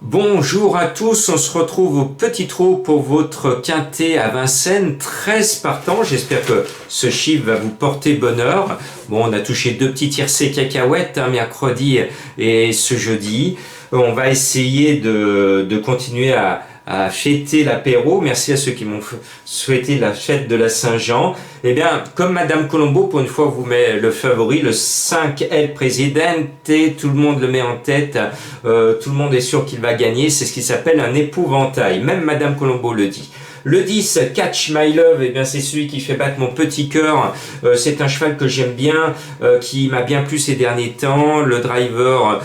Bonjour à tous, on se retrouve au Petit Trot pour votre quintet à Vincennes, 13 partants. J'espère que ce chiffre va vous porter bonheur. Bon, on a touché deux petits tiercés cacahuètes, mercredi et ce jeudi. On va essayer de continuer à fêter l'apéro. Merci à ceux qui m'ont souhaité la fête de la Saint-Jean. Eh bien, comme Madame Colombo, pour une fois, vous met le favori, le 5L Presidente, tout le monde le met en tête, tout le monde est sûr qu'il va gagner, c'est ce qui s'appelle un épouvantail. Même Madame Colombo le dit. Le 10, Catch My Love, eh bien c'est celui qui fait battre mon petit cœur. C'est un cheval que j'aime bien, qui m'a bien plu ces derniers temps. Le driver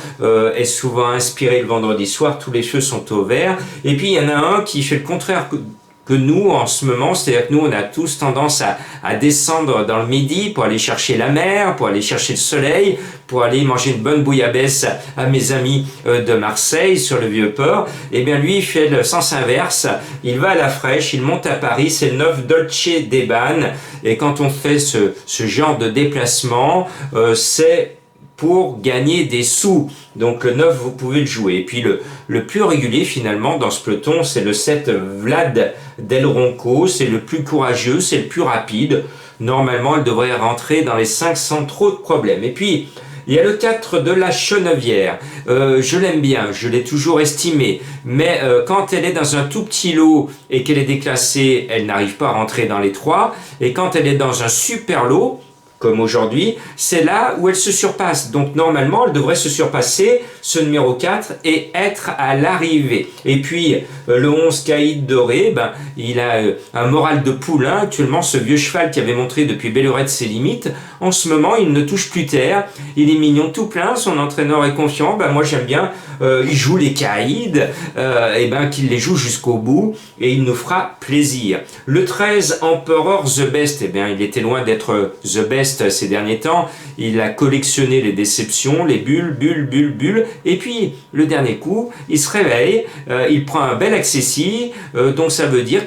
est souvent inspiré le vendredi soir, tous les cheveux sont au vert. Et puis il y en a un qui fait le contraire que nous en ce moment, c'est-à-dire que nous on a tous tendance à descendre dans le midi pour aller chercher la mer, pour aller chercher le soleil, pour aller manger une bonne bouillabaisse à mes amis de Marseille sur le Vieux-Port. Et bien lui il fait le sens inverse, il va à la fraîche, il monte à Paris, c'est le 9 Dolce Deban, et quand on fait ce genre de déplacement, c'est pour gagner des sous. Donc le 9, vous pouvez le jouer. Et puis le plus régulier finalement dans ce peloton, c'est le 7 Vlad Del Ronco. C'est le plus courageux, c'est le plus rapide. Normalement, elle devrait rentrer dans les 5 sans trop de problèmes. Et puis, il y a le 4 de la Chenevière. Je l'aime bien, je l'ai toujours estimé. Mais quand elle est dans un tout petit lot et qu'elle est déclassée, elle n'arrive pas à rentrer dans les 3. Et quand elle est dans un super lot, comme aujourd'hui, c'est là où elle se surpasse. Donc normalement, elle devrait se surpasser, ce numéro 4, et être à l'arrivée. Et puis, le 11 Caïd Doré, il a un moral de poulain. Actuellement, ce vieux cheval qui avait montré depuis belle lurette ses limites, en ce moment, il ne touche plus terre. Il est mignon tout plein, son entraîneur est confiant. Moi, j'aime bien. Il joue les Caïds, qu'il les joue jusqu'au bout, et il nous fera plaisir. Le 13 Emperor The Best, il était loin d'être The Best ces derniers temps. Il a collectionné les déceptions, les bulles, et puis le dernier coup, il se réveille, il prend un bel accessi, donc ça veut dire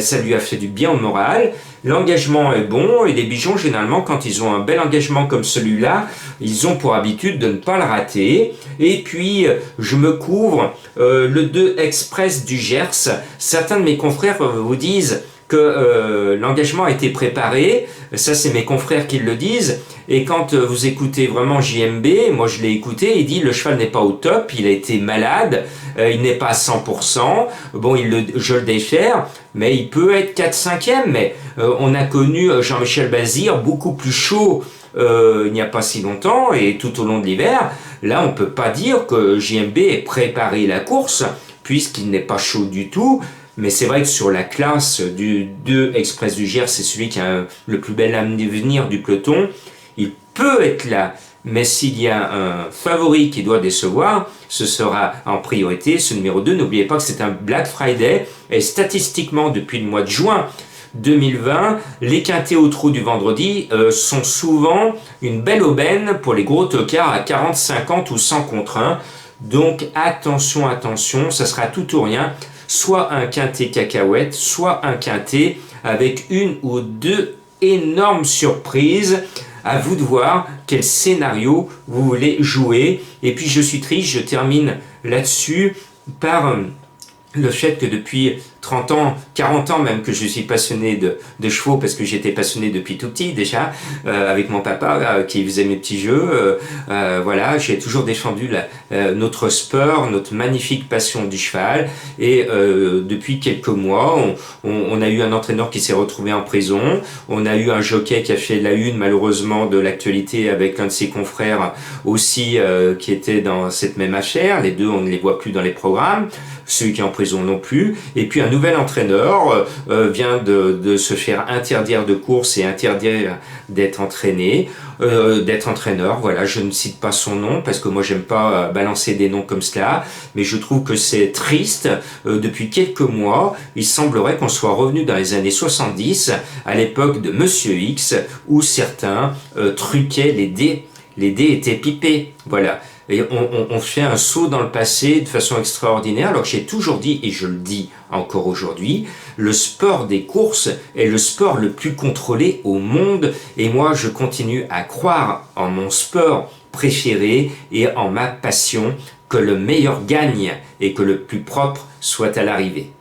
ça lui a fait du bien au moral. L'engagement est bon, et les bichons, généralement, quand ils ont un bel engagement comme celui-là, ils ont pour habitude de ne pas le rater. Et puis, je me couvre le 2 Express du Gers. Certains de mes confrères vous disent que l'engagement a été préparé. Ça, c'est mes confrères qui le disent. Et quand vous écoutez vraiment JMB, moi je l'ai écouté, il dit le cheval n'est pas au top, il a été malade, il n'est pas à 100%. Bon, je le déchire, mais il peut être 4-5e. Mais on a connu Jean-Michel Bazir beaucoup plus chaud il n'y a pas si longtemps et tout au long de l'hiver. Là, on ne peut pas dire que JMB ait préparé la course, puisqu'il n'est pas chaud du tout. Mais c'est vrai que sur la classe du 2 Express du Gers, c'est celui qui a le plus bel avenir du peloton. Il peut être là, mais s'il y a un favori qui doit décevoir, ce sera en priorité ce numéro 2. N'oubliez pas que c'est un Black Friday, et statistiquement, depuis le mois de juin 2020, les quintés au trou du vendredi sont souvent une belle aubaine pour les gros tocards à 40, 50 ou 100 contre 1. Donc attention, ça sera tout ou rien. Soit un quintet cacahuète, soit un quintet avec une ou deux énormes surprises. À vous de voir quel scénario vous voulez jouer. Et puis je suis triste, je termine là-dessus par le fait que depuis 30 ans, 40 ans même que je suis passionné de chevaux, parce que j'étais passionné depuis tout petit déjà, avec mon papa qui faisait mes petits jeux. Voilà, j'ai toujours défendu notre sport, notre magnifique passion du cheval. Et depuis quelques mois, on a eu un entraîneur qui s'est retrouvé en prison. On a eu un jockey qui a fait la une malheureusement de l'actualité avec un de ses confrères aussi qui était dans cette même affaire. Les deux, on ne les voit plus dans les programmes. Celui qui est en prison non plus. Et puis un nouvel entraîneur vient de se faire interdire de course et interdire d'être entraîné, d'être entraîneur. Voilà, je ne cite pas son nom parce que moi j'aime pas balancer des noms comme cela, mais je trouve que c'est triste. Depuis quelques mois, il semblerait qu'on soit revenu dans les années 70, à l'époque de Monsieur X, où certains truquaient les dés. Les dés étaient pipés. Voilà. Et on fait un saut dans le passé de façon extraordinaire, alors que j'ai toujours dit, et je le dis encore aujourd'hui, le sport des courses est le sport le plus contrôlé au monde, et moi je continue à croire en mon sport préféré et en ma passion que le meilleur gagne et que le plus propre soit à l'arrivée.